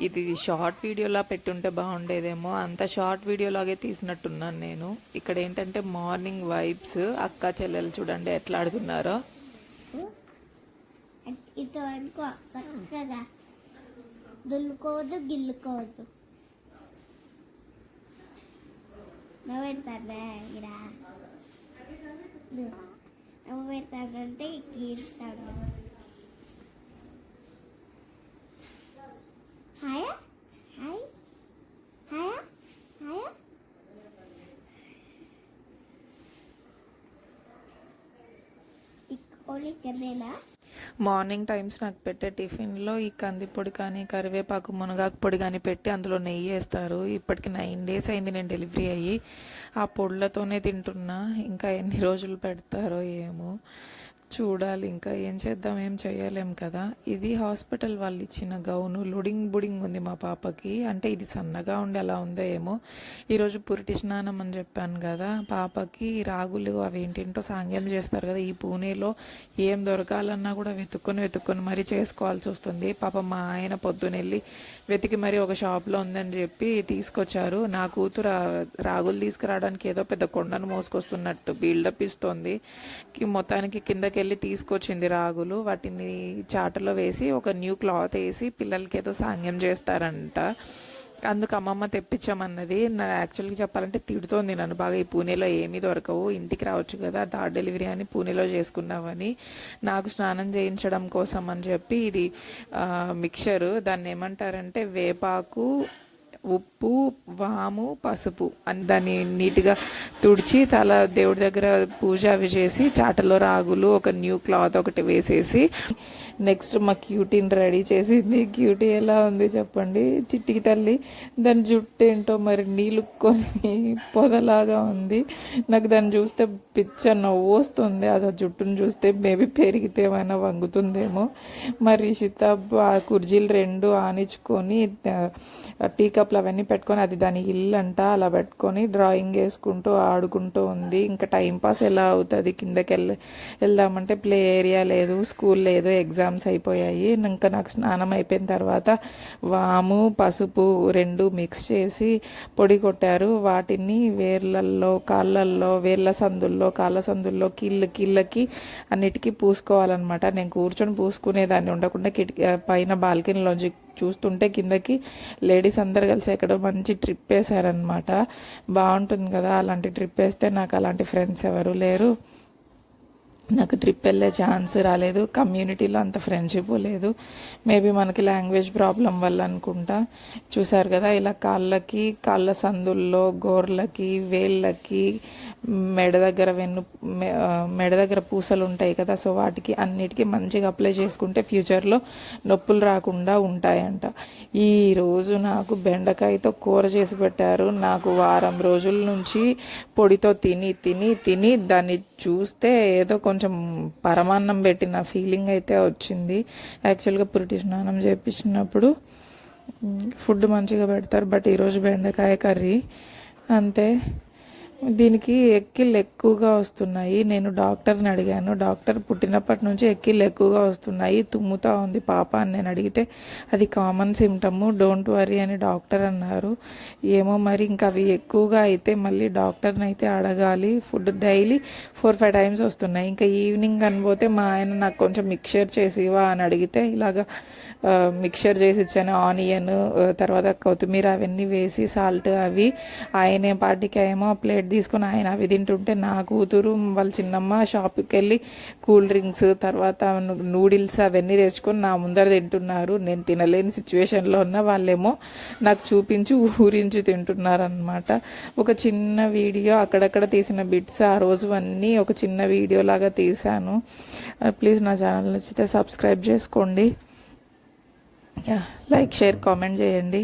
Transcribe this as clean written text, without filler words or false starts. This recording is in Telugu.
ఇది షార్ట్ వీడియోలా పెట్టుంటే బాగుండేదేమో, అంత షార్ట్ వీడియోలాగే తీసినట్టున్నాను నేను. ఇక్కడ ఏంటంటే మార్నింగ్ వైబ్స్, అక్క చెల్లెలు చూడండి ఎట్లా ఆడుతున్నారో. ఇటు అనుకో చక్కగా దుల్లుకోవద్దు గిల్లుకోవద్దు. నవ్వు పెడతాను ఇలా నవ్వు పెడతాడంటే గీస్తాడు. హాయా హాయ్ హాయా హాయా ఓన్లీ కర్రేనా. మార్నింగ్ టైమ్స్ నాకు పెట్టే టిఫిన్లో ఈ కందిపొడి కానీ కరివేపాకు మునగాకు పొడి కానీ పెట్టి అందులో నెయ్యి వేస్తారు. ఇప్పటికి 9 days అయింది నేను డెలివరీ అయ్యి. ఆ పొడులతోనే తింటున్నా. ఇంకా ఎన్ని రోజులు పెడతారో ఏమో చూడాలి. ఇంకా ఏం చేద్దాం, ఏం చేయలేం కదా. ఇది హాస్పిటల్ వాళ్ళు ఇచ్చిన గౌను, లుడింగ్ బుడింగ్ ఉంది మా పాపకి. అంటే ఇది సన్నగా ఉండి అలా ఉందో ఏమో. ఈరోజు పురిటి స్నానం అని చెప్పాను కదా, పాపకి రాగులు అవి ఏంటేంటో సాంగ్యం చేస్తారు కదా. ఈ పూణేలో ఏం దొరకాలన్నా కూడా వెతుక్కొని మరీ చేసుకోవాల్సి వస్తుంది. పాప మా ఆయన పొద్దునెళ్ళి వెతికి మరీ ఒక షాప్లో ఉందని చెప్పి తీసుకొచ్చారు. నా కూతురు రాగులు తీసుకురావడానికి ఏదో పెద్ద కొండను మోసుకొస్తున్నట్టు బిల్డప్ ఇస్తుంది. మొత్తానికి కిందకి వెళ్ళి తీసుకొచ్చింది రాగులు. వాటిని చాటలో వేసి ఒక న్యూ క్లాత్ వేసి పిల్లలకి ఏదో సాంగ్యం చేస్తారంట. అందుకు అమ్మమ్మ తెప్పించామన్నది. నా యాక్చువల్గా చెప్పాలంటే తిడుతోంది నన్ను బాగా, ఈ పూణేలో ఏమీ దొరకవు, ఇంటికి రావచ్చు కదా, థర్డ్ డెలివరీ అని పూణేలో చేసుకున్నావని. నాకు స్నానం చేయించడం కోసం అని చెప్పి ఇది మిక్చరు, దాన్ని ఏమంటారంటే వేపాకు, ఉప్పు, వాము, పసుపు అని దాన్ని నీట్గా తుడిచి తల దేవుడి దగ్గర పూజ అవి చేసి చాటలో రాగులు ఒక న్యూ క్లాత్ ఒకటి వేసేసి నెక్స్ట్ మా క్యూటీని రెడీ చేసింది. క్యూటీ ఎలా ఉంది చెప్పండి, చిట్టికి తల్లి. దాని జుట్టు ఏంటో మరి నీలుక్కొని పొదలాగా ఉంది. నాకు దాన్ని చూస్తే పిచ్చ నవ్వు వస్తుంది. ఆ జుట్టును చూస్తే మేబీ పెరిగితే ఏమైనా వంగుతుందేమో. మరి రిషిత కుర్జీలు 2 ఆనించుకొని టీ కప్లు అవన్నీ పెట్టుకొని, అది దాని ఇల్లు అంట, అలా పెట్టుకొని డ్రాయింగ్ వేసుకుంటూ ఆడుకుంటూ ఉంది. ఇంకా టైంపాస్ ఎలా అవుతుంది, కిందకి వెళ్దామంటే ప్లే ఏరియా లేదు, స్కూల్ లేదు, ఎగ్జామ్స్ అయిపోయాయి. ఇంకా నాకు స్నానం అయిపోయిన తర్వాత వాము, పసుపు 2 మిక్స్ చేసి పొడి కొట్టారు. వాటిని వేర్లల్లో, కాళ్ళల్లో, వేర్ల సందుల్లో, కాళ్ళ సందుల్లో, కీళ్ళకి అన్నిటికీ పూసుకోవాలన్నమాట. నేను కూర్చొని పూసుకునేదాన్ని ఉండకుండా పైన బాల్కనీలోంచి చూస్తుంటే కిందకి లేడీస్ అందరు కలిసి ఎక్కడో మంచి ట్రిప్ వేశారనమాట. బాగుంటుంది కదా అలాంటి ట్రిప్ వేస్తే. నాకు అలాంటి ఫ్రెండ్స్ ఎవరు లేరు, నాకు ట్రిప్ వెళ్ళే ఛాన్స్ రాలేదు. కమ్యూనిటీలో అంత ఫ్రెండ్షిప్ లేదు. మేబీ మనకి లాంగ్వేజ్ ప్రాబ్లం వల్ల అనుకుంటా. చూసారు కదా ఇలా కాళ్ళకి, కాళ్ళ సందుల్లో, గోర్లకి, వేళ్ళకి, మెడ దగ్గర పూసలు ఉంటాయి కదా, సో వాటికి అన్నిటికీ మంచిగా అప్లై చేసుకుంటే ఫ్యూచర్లో నొప్పులు రాకుండా ఉంటాయంట. ఈరోజు నాకు బెండకాయతో కూర చేసి పెట్టారు. నాకు వారం రోజుల నుంచి పొడితో తిని దాన్ని చూస్తే ఏదో కొంచెం పరమాన్నం పెట్టిన ఫీలింగ్ అయితే వచ్చింది. యాక్చువల్గా పురిటి స్నానం చేయించినప్పుడు ఫుడ్ మంచిగా పెడతారు, బట్ ఈరోజు బెండకాయ కర్రీ అంతే. దీనికి ఎక్కిళ్ళు ఎక్కువగా వస్తున్నాయి. నేను డాక్టర్ని అడిగాను. డాక్టర్ పుట్టినప్పటి నుంచి ఎక్కిళ్ళు ఎక్కువగా వస్తున్నాయి, తుమ్ముతా ఉంది పాప అని నేను అడిగితే అది కామన్ సిమ్టమ్, డోంట్ వరీ అని డాక్టర్ అన్నారు. ఏమో మరి ఇంకా అవి ఎక్కువగా అయితే మళ్ళీ డాక్టర్ని అయితే అడగాలి. ఫుడ్ డైలీ 4-5 times వస్తున్నాయి. ఇంకా ఈవినింగ్ అనిపోతే మా ఆయన నాకు కొంచెం మిక్చర్ చేసివా అని అడిగితే ఇలాగా మిక్చర్ చేసి ఇచ్చాను. ఆనియన్, తర్వాత కొత్తిమీర అవన్నీ వేసి సాల్ట్ అవి. ఆయనే పాటికి ఏమో ప్లేట్ తీసుకొని ఆయన అవి తింటుంటే నా కూతురు వాళ్ళ చిన్నమ్మ షాప్కి వెళ్ళి కూల్ డ్రింక్స్, తర్వాత నూడిల్స్ అవన్నీ తెచ్చుకొని నా ముందర తింటున్నారు. నేను తినలేని సిచ్యువేషన్లో ఉన్న వాళ్ళేమో నాకు చూపించి ఊరించి తింటున్నారనమాట. ఒక చిన్న వీడియో అక్కడక్కడ తీసిన బిట్స్ ఆ రోజు అన్నీ ఒక చిన్న వీడియో లాగా తీశాను. ప్లీజ్ నా ఛానల్ నచ్చితే సబ్స్క్రైబ్ చేసుకోండి, లైక్, షేర్, కామెంట్ చేయండి.